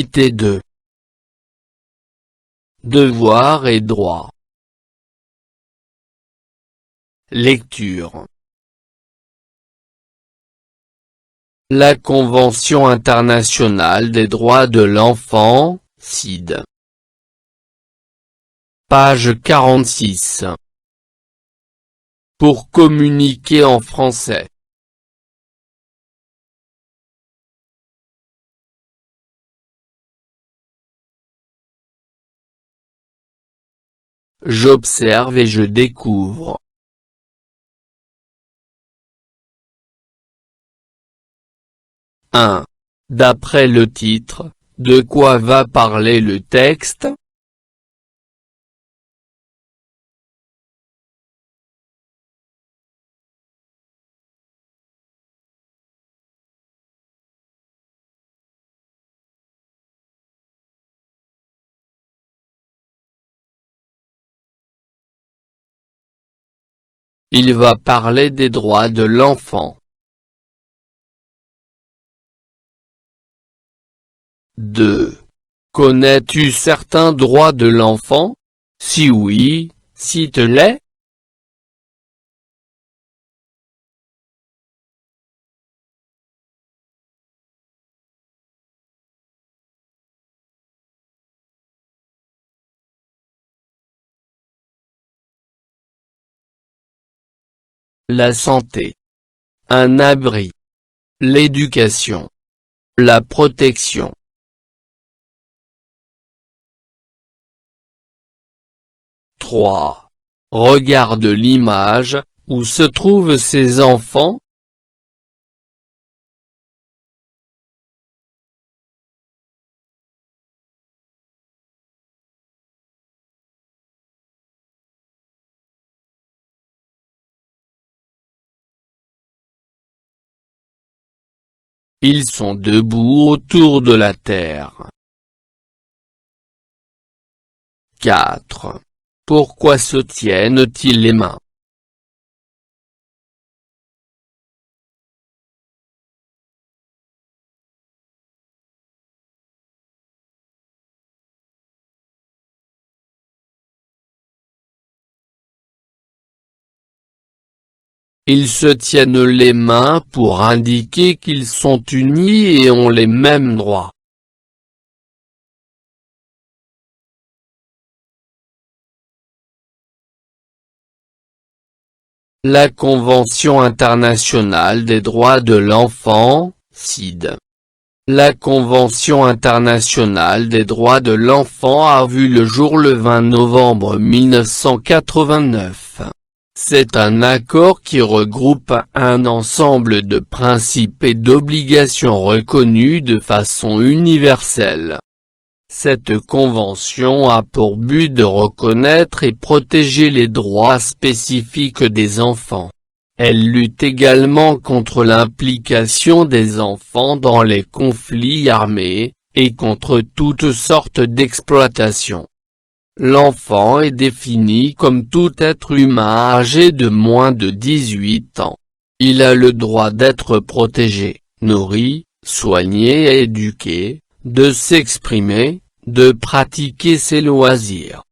Unité 2. Devoirs et droits. Lecture. La Convention internationale des droits de l'enfant, CID. Page 46. Pour communiquer en français. J'observe et je découvre. D'après le titre, de quoi va parler le texte? Il va parler des droits de l'enfant. 2. Connais-tu certains droits de l'enfant? Si oui, s'il te plaît. La santé. Un abri. L'éducation. La protection. 3. Regarde l'image, où se trouvent ces enfants? Ils sont debout autour de la terre. 4. Pourquoi se tiennent-ils les mains? Ils se tiennent les mains pour indiquer qu'ils sont unis et ont les mêmes droits. La Convention internationale des droits de l'enfant, CID. La Convention internationale des droits de l'enfant a vu le jour le 20 novembre 1989. C'est un accord qui regroupe un ensemble de principes et d'obligations reconnus de façon universelle. Cette convention a pour but de reconnaître et protéger les droits spécifiques des enfants. Elle lutte également contre l'implication des enfants dans les conflits armés, et contre toutes sortes d'exploitation. L'enfant est défini comme tout être humain âgé de moins de 18 ans. Il a le droit d'être protégé, nourri, soigné et éduqué, de s'exprimer, de pratiquer ses loisirs.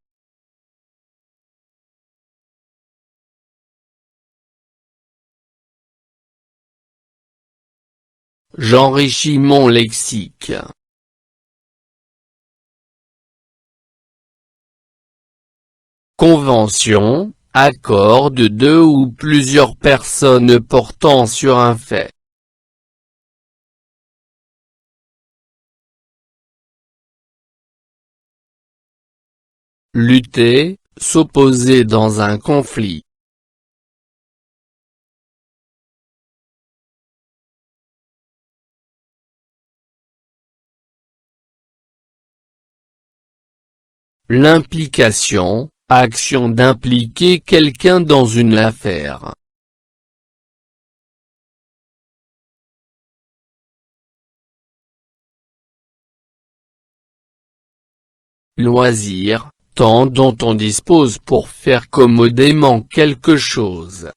J'enrichis mon lexique. Convention, accord de deux ou plusieurs personnes portant sur un fait. Lutter, s'opposer dans un conflit. L'implication, action d'impliquer quelqu'un dans une affaire. Loisir, temps dont on dispose pour faire commodément quelque chose.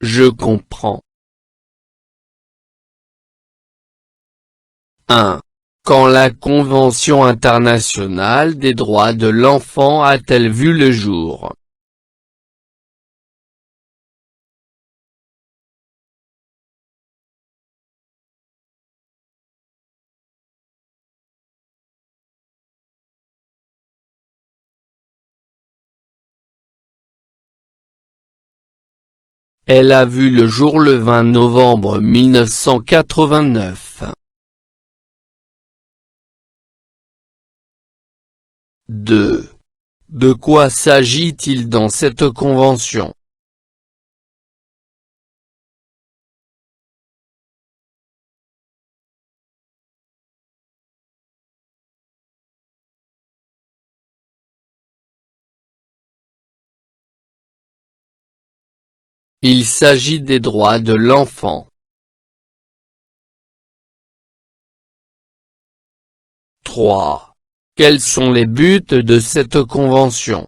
Je comprends. 1. Quand la Convention internationale des droits de l'enfant a-t-elle vu le jour? Elle a vu le jour le 20 novembre 1989. 2. De quoi s'agit-il dans cette convention? Il s'agit des droits de l'enfant. 3. Quels sont les buts de cette convention?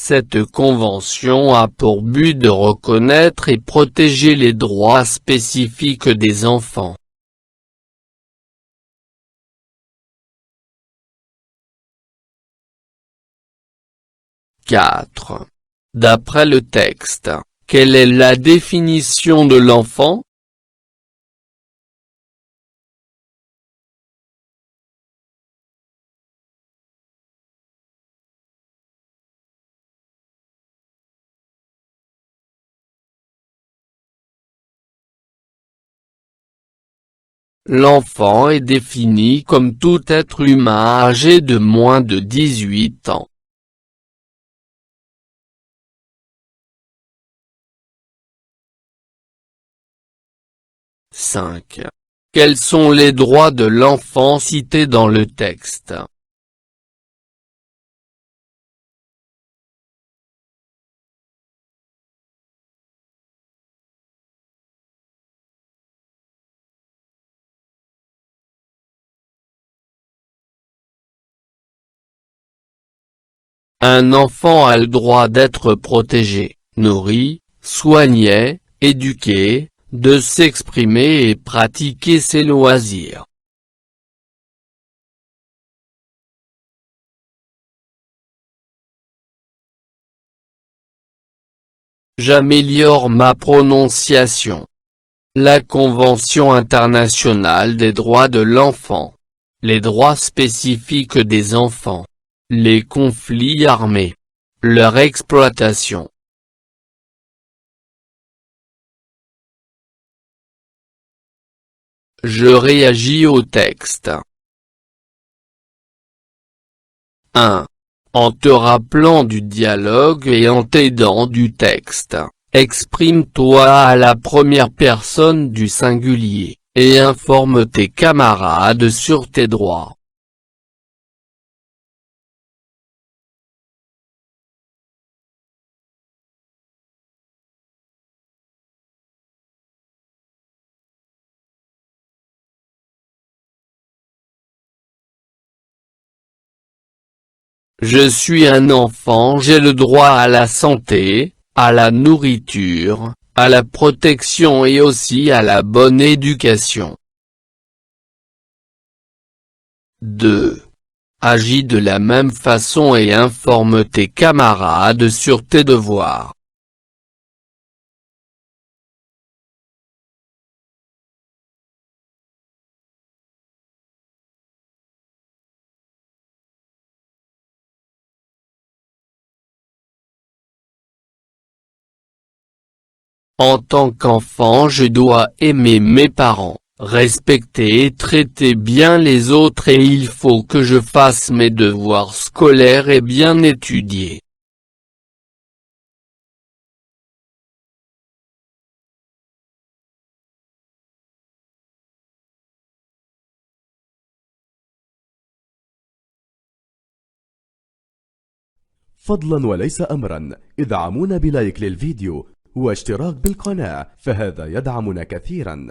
Cette convention a pour but de reconnaître et protéger les droits spécifiques des enfants. 4. D'après le texte, quelle est la définition de l'enfant? L'enfant est défini comme tout être humain âgé de moins de 18 ans. 5. Quels sont les droits de l'enfant cités dans le texte? Un enfant a le droit d'être protégé, nourri, soigné, éduqué, de s'exprimer et pratiquer ses loisirs. J'améliore ma prononciation. La Convention internationale des droits de l'enfant. Les droits spécifiques des enfants. Les conflits armés. Leur exploitation. Je réagis au texte. 1. En te rappelant du dialogue et en t'aidant du texte, exprime-toi à la première personne du singulier, et informe tes camarades sur tes droits. Je suis un enfant, j'ai le droit à la santé, à la nourriture, à la protection et aussi à la bonne éducation. 2. Agis de la même façon et informe tes camarades sur tes devoirs. En tant qu'enfant, je dois aimer mes parents, respecter et traiter bien les autres et il faut que je fasse mes devoirs scolaires et bien étudier. فضلا وليس أمرا ادعمونا بلايك للفيديو واشتراك بالقناة، فهذا يدعمنا كثيرا.